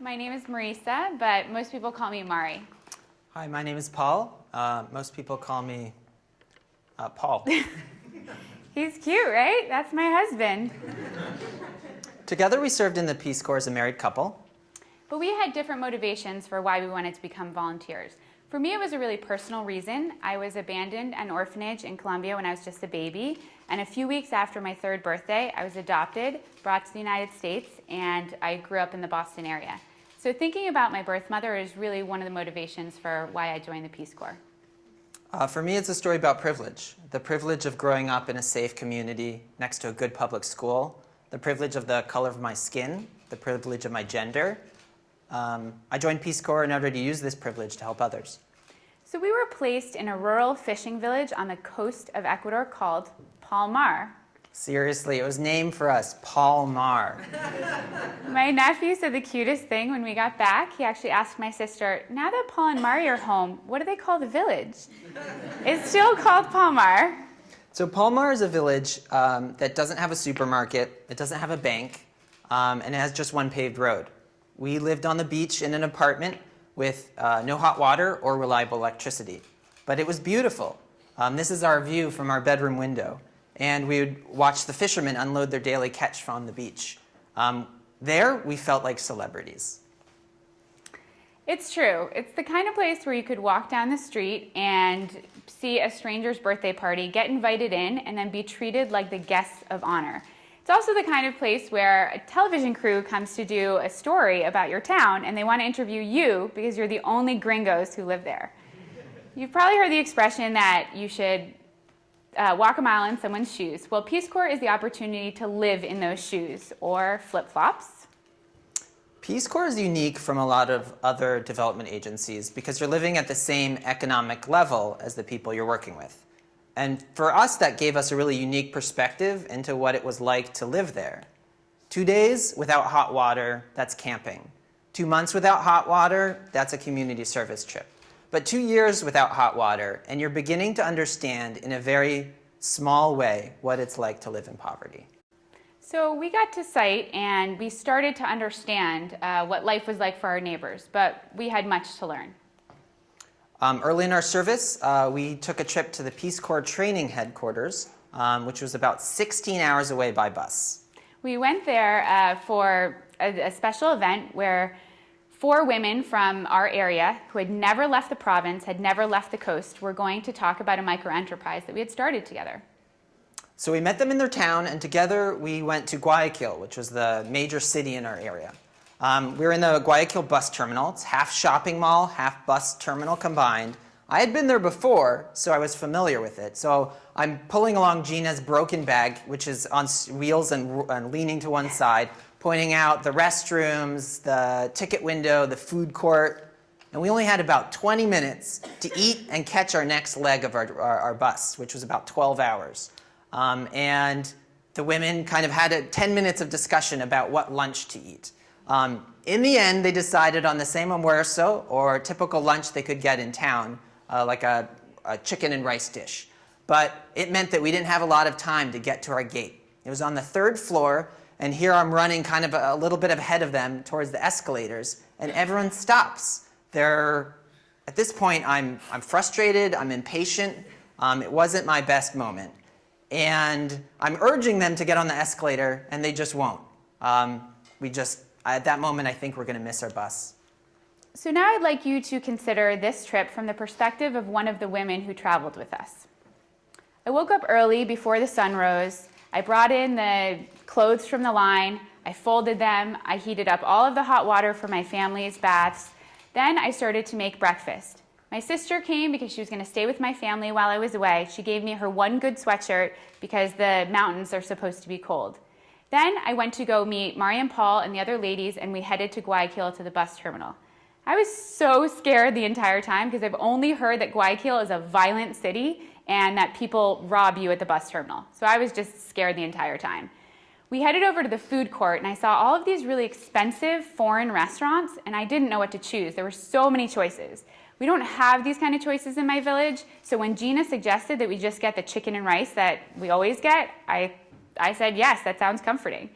My name is Marisa, but most people call me Mari. Hi, my name is Paul. Most people call me Paul. He's cute, right? That's my husband. Together we served in the Peace Corps as a married couple. But we had different motivations for why we wanted to become volunteers. For me, it was a really personal reason. I was abandoned at an orphanage in Colombia when I was just a baby, and a few weeks after my 3rd birthday, I was adopted, brought to the United States, and I grew up in the Boston area. So thinking about my birth mother is really one of the motivations for why I joined the Peace Corps. For me, it's a story about privilege. The privilege of growing up in a safe community next to a good public school, the privilege of the color of my skin, the privilege of my gender. I joined Peace Corps in order to use this privilege to help others. So we were placed in a rural fishing village on the coast of Ecuador called Palmar. Seriously, it was named for us, Palmar. My nephew said the cutest thing when we got back. He actually asked my sister, now that Paul and Mari are home, what do they call the village? It's still called Palmar. So Palmar is a village that doesn't have a supermarket, it doesn't have a bank, and it has just one paved road. We lived on the beach in an apartment with no hot water or reliable electricity. But it was beautiful. This is our view from our bedroom window. And we would watch the fishermen unload their daily catch from the beach. There, we felt like celebrities. It's true. It's the kind of place where you could walk down the street and see a stranger's birthday party, get invited in, and then be treated like the guests of honor. It's also the kind of place where a television crew comes to do a story about your town, and they want to interview you because you're the only gringos who live there. You've probably heard the expression that you should walk a mile in someone's shoes. Well, Peace Corps is the opportunity to live in those shoes, or flip-flops. Peace Corps is unique from a lot of other development agencies because you're living at the same economic level as the people you're working with. And for us, that gave us a really unique perspective into what it was like to live there. 2 days without hot water, that's camping. 2 months without hot water, that's a community service trip. But 2 years without hot water, and you're beginning to understand in a very small way what it's like to live in poverty. So we got to site and we started to understand what life was like for our neighbors, but we had much to learn. Early in our service, we took a trip to the Peace Corps training headquarters, which was about 16 hours away by bus. We went there for a special event where 4 women from our area who had never left the province, had never left the coast, were going to talk about a micro-enterprise that we had started together. So we met them in their town, and together we went to Guayaquil, which was the major city in our area. We were in the Guayaquil bus terminal. It's half shopping mall, half bus terminal combined. I had been there before, so I was familiar with it. So I'm pulling along Gina's broken bag, which is on wheels and leaning to one side, pointing out the restrooms, the ticket window, the food court. And we only had about 20 minutes to eat and catch our next leg of our bus, which was about 12 hours. And the women kind of had 10 minutes of discussion about what lunch to eat. In the end, they decided on the same almuerzo, or typical lunch they could get in town, like a chicken and rice dish. But it meant that we didn't have a lot of time to get to our gate. It was on the 3rd floor, and here I'm running kind of a little bit ahead of them towards the escalators, and everyone stops. At this point, I'm frustrated, I'm impatient. It wasn't my best moment. And I'm urging them to get on the escalator, and they just won't. At that moment, I think we're going to miss our bus. So now I'd like you to consider this trip from the perspective of one of the women who traveled with us. I woke up early before the sun rose. I brought in the clothes from the line. I folded them. I heated up all of the hot water for my family's baths. Then I started to make breakfast. My sister came because she was going to stay with my family while I was away. She gave me her one good sweatshirt because the mountains are supposed to be cold. Then I went to go meet Mari and Paul and the other ladies, and we headed to Guayaquil to the bus terminal. I was so scared the entire time because I've only heard that Guayaquil is a violent city and that people rob you at the bus terminal. So I was just scared the entire time. We headed over to the food court, and I saw all of these really expensive foreign restaurants, and I didn't know what to choose. There were so many choices. We don't have these kind of choices in my village, so when Gina suggested that we just get the chicken and rice that we always get, I said, yes, that sounds comforting.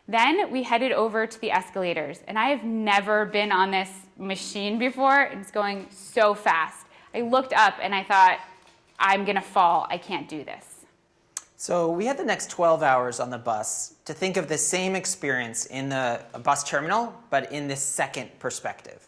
Then we headed over to the escalators, and I have never been on this machine before. It's going so fast. I looked up and I thought, I'm gonna fall, I can't do this. So we had the next 12 hours on the bus to think of the same experience in the bus terminal, but in this second perspective.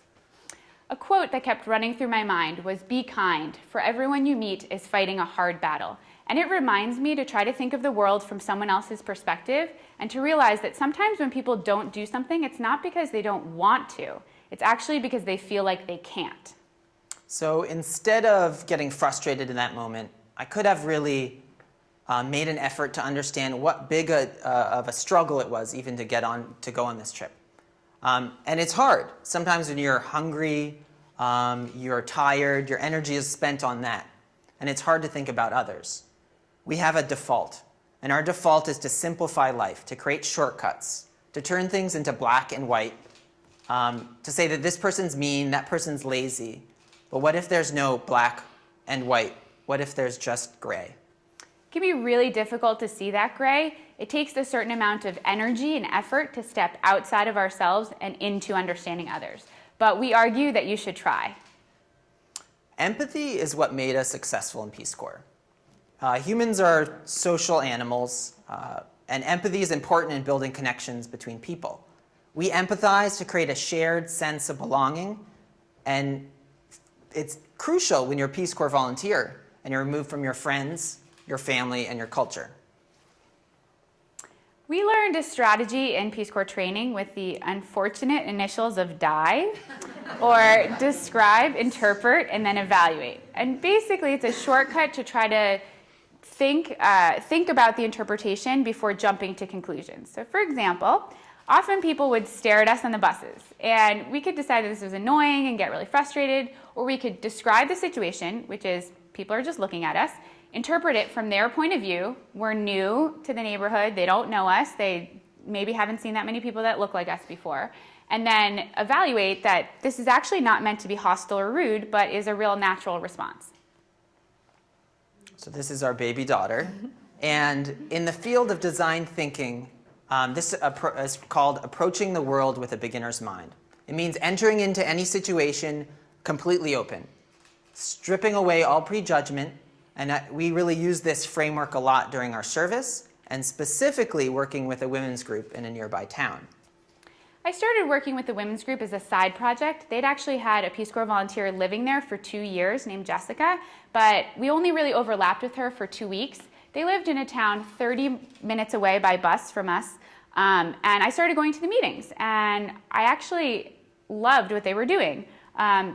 A quote that kept running through my mind was, "Be kind, for everyone you meet is fighting a hard battle." And it reminds me to try to think of the world from someone else's perspective and to realize that sometimes when people don't do something, it's not because they don't want to. It's actually because they feel like they can't. So instead of getting frustrated in that moment, I could have really made an effort to understand what big of a struggle it was even to go on this trip. And it's hard. Sometimes when you're hungry, you're tired, your energy is spent on that. And it's hard to think about others. We have a default. And our default is to simplify life, to create shortcuts, to turn things into black and white, to say that this person's mean, that person's lazy. But what if there's no black and white? What if there's just gray? It can be really difficult to see that gray. It takes a certain amount of energy and effort to step outside of ourselves and into understanding others. But we argue that you should try. Empathy is what made us successful in Peace Corps. Humans are social animals, and empathy is important in building connections between people. We empathize to create a shared sense of belonging, and it's crucial when you're a Peace Corps volunteer and you're removed from your friends, your family, and your culture. We learned a strategy in Peace Corps training with the unfortunate initials of DIE, or describe, interpret, and then evaluate. And basically, it's a shortcut to try to think about the interpretation before jumping to conclusions. So for example, often people would stare at us on the buses, and we could decide that this was annoying and get really frustrated, or we could describe the situation, which is people are just looking at us, interpret it from their point of view. We're new to the neighborhood, they don't know us, they maybe haven't seen that many people that look like us before, and then evaluate that this is actually not meant to be hostile or rude, but is a real natural response. So this is our baby daughter, and in the field of design thinking, this is called approaching the world with a beginner's mind. It means entering into any situation completely open, stripping away all prejudgment, and we really use this framework a lot during our service, and specifically working with a women's group in a nearby town. I started working with the women's group as a side project. They'd actually had a Peace Corps volunteer living there for 2 years named Jessica, but we only really overlapped with her for 2 weeks. They lived in a town 30 minutes away by bus from us, and I started going to the meetings, and I actually loved what they were doing.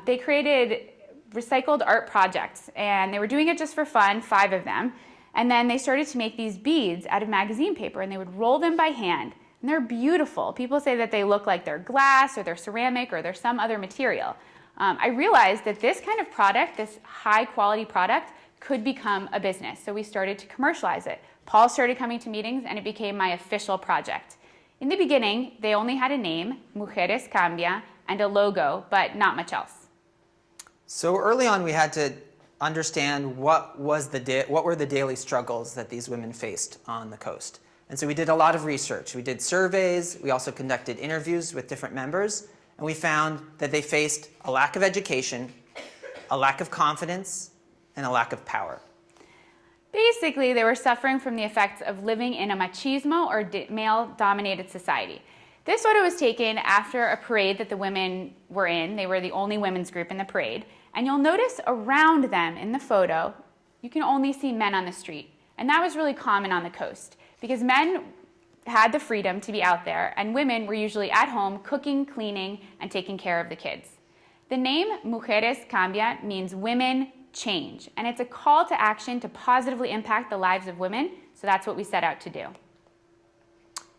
They created recycled art projects, and they were doing it just for fun, 5 of them, and then they started to make these beads out of magazine paper, and they would roll them by hand, and they're beautiful. People say that they look like they're glass, or they're ceramic, or they're some other material. I realized that this kind of product, this high-quality product, could become a business, so we started to commercialize it. Paul started coming to meetings, and it became my official project. In the beginning, they only had a name, Mujeres Cambia, and a logo, but not much else. So early on, we had to understand what were the daily struggles that these women faced on the coast. And so we did a lot of research. We did surveys. We also conducted interviews with different members. And we found that they faced a lack of education, a lack of confidence, and a lack of power. Basically, they were suffering from the effects of living in a machismo or male-dominated society. This photo was taken after a parade that the women were in. They were the only women's group in the parade. And you'll notice around them in the photo, you can only see men on the street. And that was really common on the coast because men had the freedom to be out there and women were usually at home cooking, cleaning, and taking care of the kids. The name Mujeres Cambia means women change, and it's a call to action to positively impact the lives of women, so that's what we set out to do.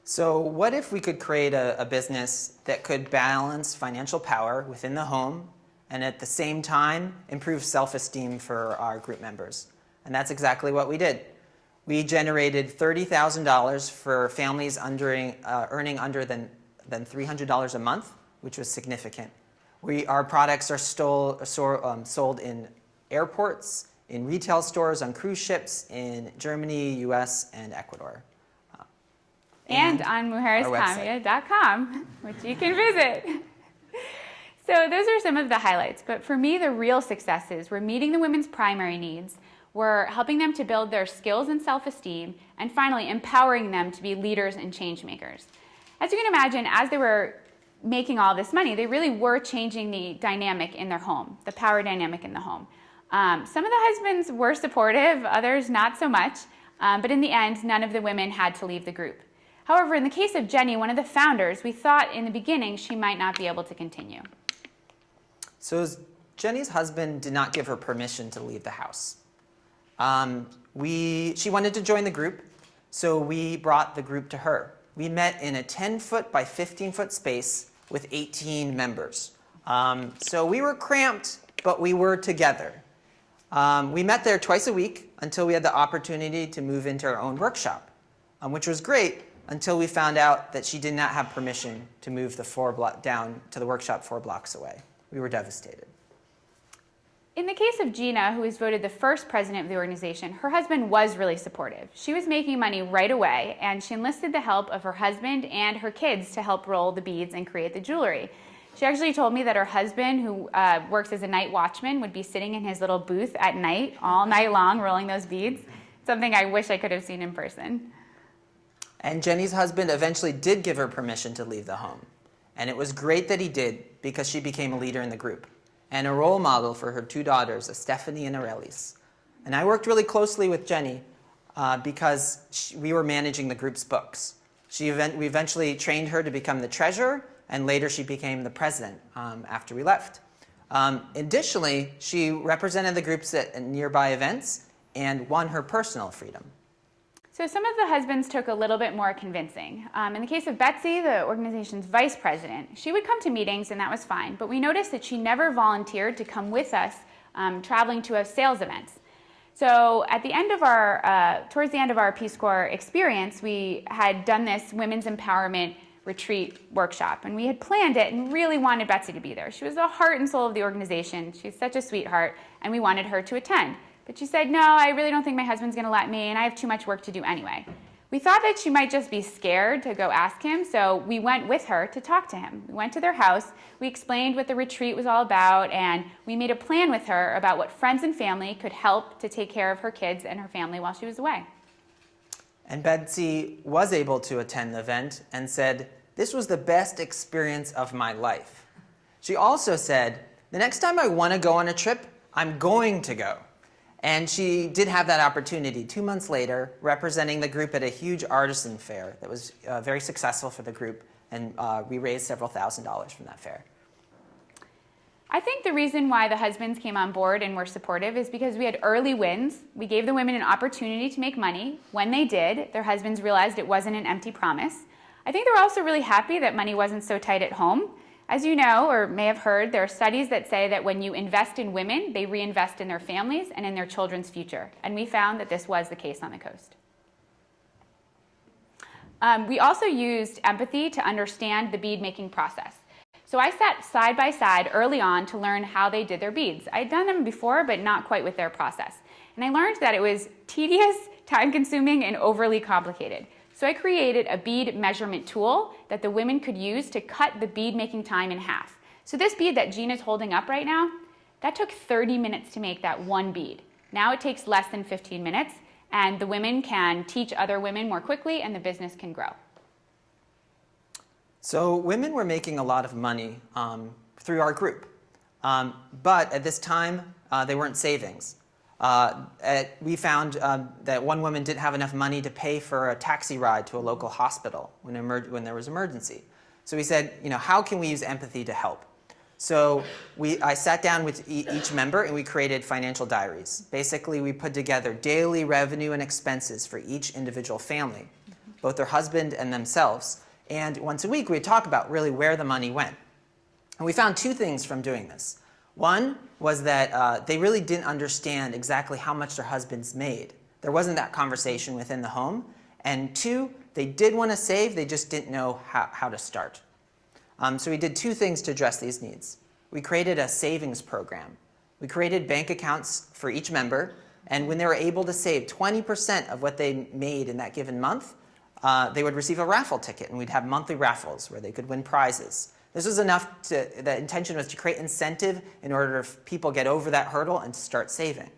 So what if we could create a business that could balance financial power within the home and at the same time improve self-esteem for our group members? And that's exactly what we did. We generated $30,000 for families earning under than $300 a month, which was significant. Our products are sold in airports, in retail stores, on cruise ships in Germany, US, and Ecuador. and on mujerescambia.com, which you can visit. So those are some of the highlights, but for me, the real successes were meeting the women's primary needs, were helping them to build their skills and self-esteem, and finally empowering them to be leaders and change makers. As you can imagine, as they were making all this money, they really were changing the dynamic in their home, the power dynamic in the home. Some of the husbands were supportive, others not so much, but in the end, none of the women had to leave the group. However, in the case of Jenny, one of the founders, we thought in the beginning she might not be able to continue. So Jenny's husband did not give her permission to leave the house. She wanted to join the group, so we brought the group to her. We met in a 10-foot by 15-foot space with 18 members. So we were cramped, but we were together. We met there twice a week until we had the opportunity to move into our own workshop, which was great until we found out that she did not have permission to move down to the workshop 4 blocks away. We were devastated. In the case of Gina, who was voted the first president of the organization, her husband was really supportive. She was making money right away, and she enlisted the help of her husband and her kids to help roll the beads and create the jewelry. She actually told me that her husband, who works as a night watchman, would be sitting in his little booth at night, all night long, rolling those beads. Something I wish I could have seen in person. And Jenny's husband eventually did give her permission to leave the home. And it was great that he did, because she became a leader in the group and a role model for her 2 daughters, Stephanie and Aurelis. And I worked really closely with Jenny because we were managing the group's books. We eventually trained her to become the treasurer, and later she became the president after we left. Additionally, she represented the groups at nearby events and won her personal freedom. So some of the husbands took a little bit more convincing. In the case of Betsy, the organization's vice president, she would come to meetings and that was fine, but we noticed that she never volunteered to come with us traveling to sales events. So at the end of towards the end of our Peace Corps experience, we had done this women's empowerment retreat workshop, and we had planned it and really wanted Betsy to be there. She was the heart and soul of the organization. She's such a sweetheart, and we wanted her to attend. But she said, no, I really don't think my husband's going to let me, and I have too much work to do anyway. We thought that she might just be scared to go ask him, so we went with her to talk to him. We went to their house, we explained what the retreat was all about, and we made a plan with her about what friends and family could help to take care of her kids and her family while she was away. And Betsy was able to attend the event and said, this was the best experience of my life. She also said, the next time I want to go on a trip, I'm going to go. And she did have that opportunity 2 months later, representing the group at a huge artisan fair that was very successful for the group, and we raised several $1,000s from that fair. I think the reason why the husbands came on board and were supportive is because we had early wins. We gave the women an opportunity to make money. When they did, their husbands realized it wasn't an empty promise. I think they were also really happy that money wasn't so tight at home. As you know, or may have heard, there are studies that say that when you invest in women, they reinvest in their families and in their children's future. And we found that this was the case on the coast. We also used empathy to understand the bead making process. So I sat side by side early on to learn how they did their beads. I'd done them before, but not quite with their process. And I learned that it was tedious, time-consuming, and overly complicated. So I created a bead measurement tool that the women could use to cut the bead making time in half. So this bead that Gina's holding up right now, that took 30 minutes to make that one bead. Now it takes less than 15 minutes, and the women can teach other women more quickly, and the business can grow. So women were making a lot of money through our group, but at this time, they weren't savings. We found that one woman didn't have enough money to pay for a taxi ride to a local hospital when there was emergency. So we said, how can we use empathy to help? So I sat down with each member and we created financial diaries. Basically, we put together daily revenue and expenses for each individual family, both their husband and themselves. And once a week, we'd talk about really where the money went. And we found 2 things from doing this. One was that they really didn't understand exactly how much their husbands made. There wasn't that conversation within the home. And 2, they did want to save, they just didn't know how to start. So we did 2 things to address these needs. We created a savings program. We created bank accounts for each member, and when they were able to save 20% of what they made in that given month, they would receive a raffle ticket, and we'd have monthly raffles where they could win prizes. This was enough the intention was to create incentive in order to people get over that hurdle and to start saving.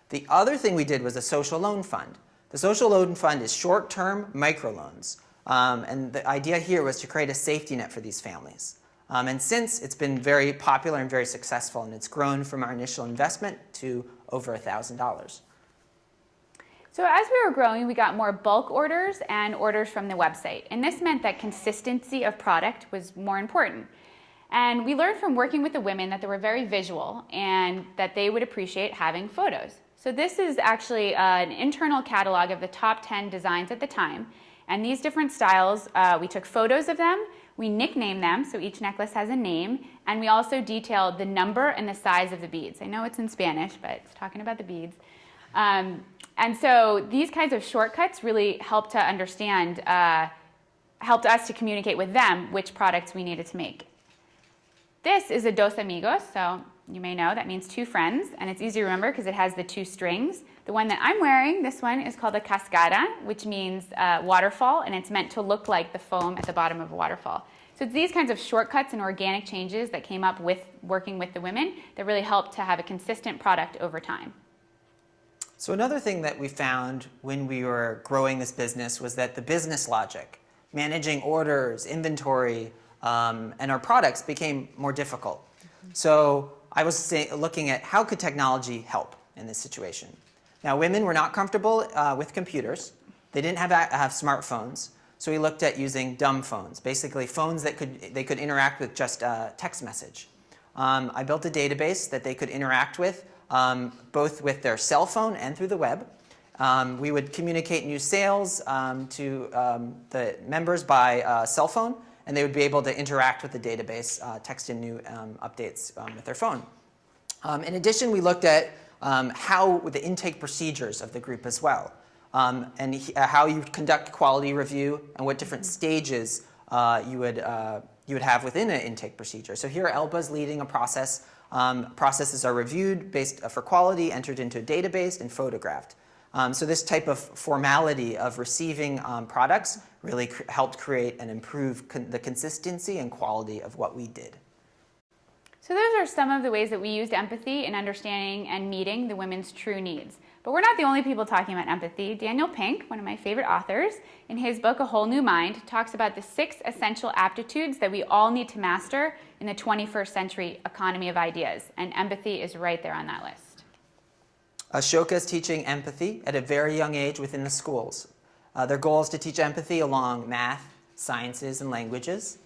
The other thing we did was a social loan fund. The social loan fund is short-term microloans, and the idea here was to create a safety net for these families. And since it's been very popular and very successful, and it's grown from our initial investment to over $1,000. So as we were growing, we got more bulk orders and orders from the website. And this meant that consistency of product was more important. And we learned from working with the women that they were very visual and that they would appreciate having photos. So this is actually an internal catalog of the top 10 designs at the time. And these different styles, we took photos of them, we nicknamed them, so each necklace has a name, and we also detailed the number and the size of the beads. I know it's in Spanish, but it's talking about the beads. And so these kinds of shortcuts really helped to understand, helped us to communicate with them which products we needed to make. This is a dos amigos, so you may know that means two friends, and it's easy to remember because it has the two strings. The one that I'm wearing, this one, is called a cascada, which means waterfall, and it's meant to look like the foam at the bottom of a waterfall. So it's these kinds of shortcuts and organic changes that came up with working with the women that really helped to have a consistent product over time. So another thing that we found when we were growing this business was that the business logic, managing orders, inventory, and our products became more difficult. So I was looking at how could technology help in this situation. Now, women were not comfortable with computers. They didn't have smartphones. So we looked at using dumb phones, basically phones that they could interact with just a text message. I built a database that they could interact with, both with their cell phone and through the web. We would communicate new sales to the members by cell phone, and they would be able to interact with the database, text in new updates with their phone. In addition, we looked at how the intake procedures of the group as well, and how you conduct quality review and what different stages you would have within an intake procedure. So here, Elba's leading a process. Processes are reviewed based for quality, entered into a database, and photographed. So this type of formality of receiving products really helped create and improve the consistency and quality of what we did. So those are some of the ways that we used empathy in understanding and meeting the women's true needs. But we're not the only people talking about empathy. Daniel Pink, one of my favorite authors, in his book, A Whole New Mind, talks about the 6 essential aptitudes that we all need to master in the 21st century economy of ideas. And empathy is right there on that list. Ashoka is teaching empathy at a very young age within the schools. Their goal is to teach empathy along math, sciences, and languages.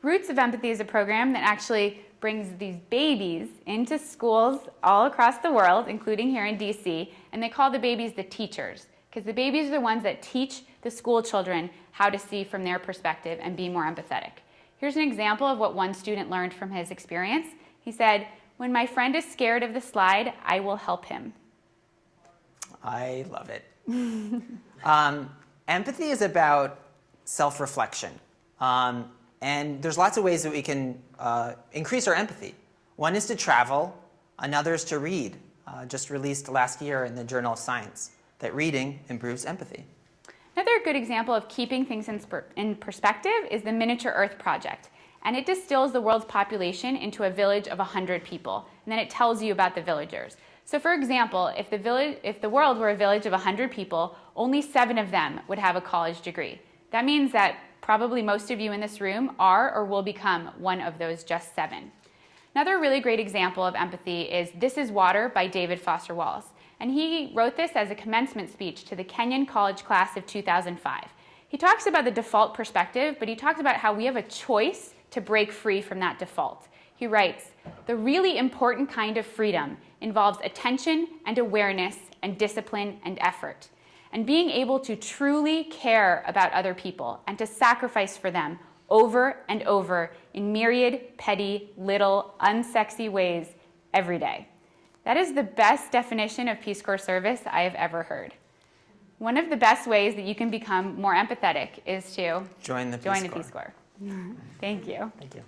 Roots of Empathy is a program that actually brings these babies into schools all across the world, including here in DC, and they call the babies the teachers, because the babies are the ones that teach the school children how to see from their perspective and be more empathetic. Here's an example of what one student learned from his experience. He said, "When my friend is scared of the slide, I will help him." I love it. Empathy is about self-reflection. And there's lots of ways that we can increase our empathy. One is to travel, another is to read. Just released last year in the Journal of Science, that reading improves empathy. Another good example of keeping things in perspective is the Miniature Earth Project. And it distills the world's population into a village of 100 people. And then it tells you about the villagers. So for example, if the world were a village of 100 people, only 7 of them would have a college degree. That means that probably most of you in this room are or will become one of those just 7. Another really great example of empathy is This Is Water by David Foster Wallace. And he wrote this as a commencement speech to the Kenyan college class of 2005. He talks about the default perspective, but he talks about how we have a choice to break free from that default. He writes, "The really important kind of freedom involves attention and awareness and discipline and effort. And being able to truly care about other people and to sacrifice for them over and over in myriad, petty, little, unsexy ways every day." That is the best definition of Peace Corps service I have ever heard. One of the best ways that you can become more empathetic is to join the Peace Corps. Thank you. Thank you.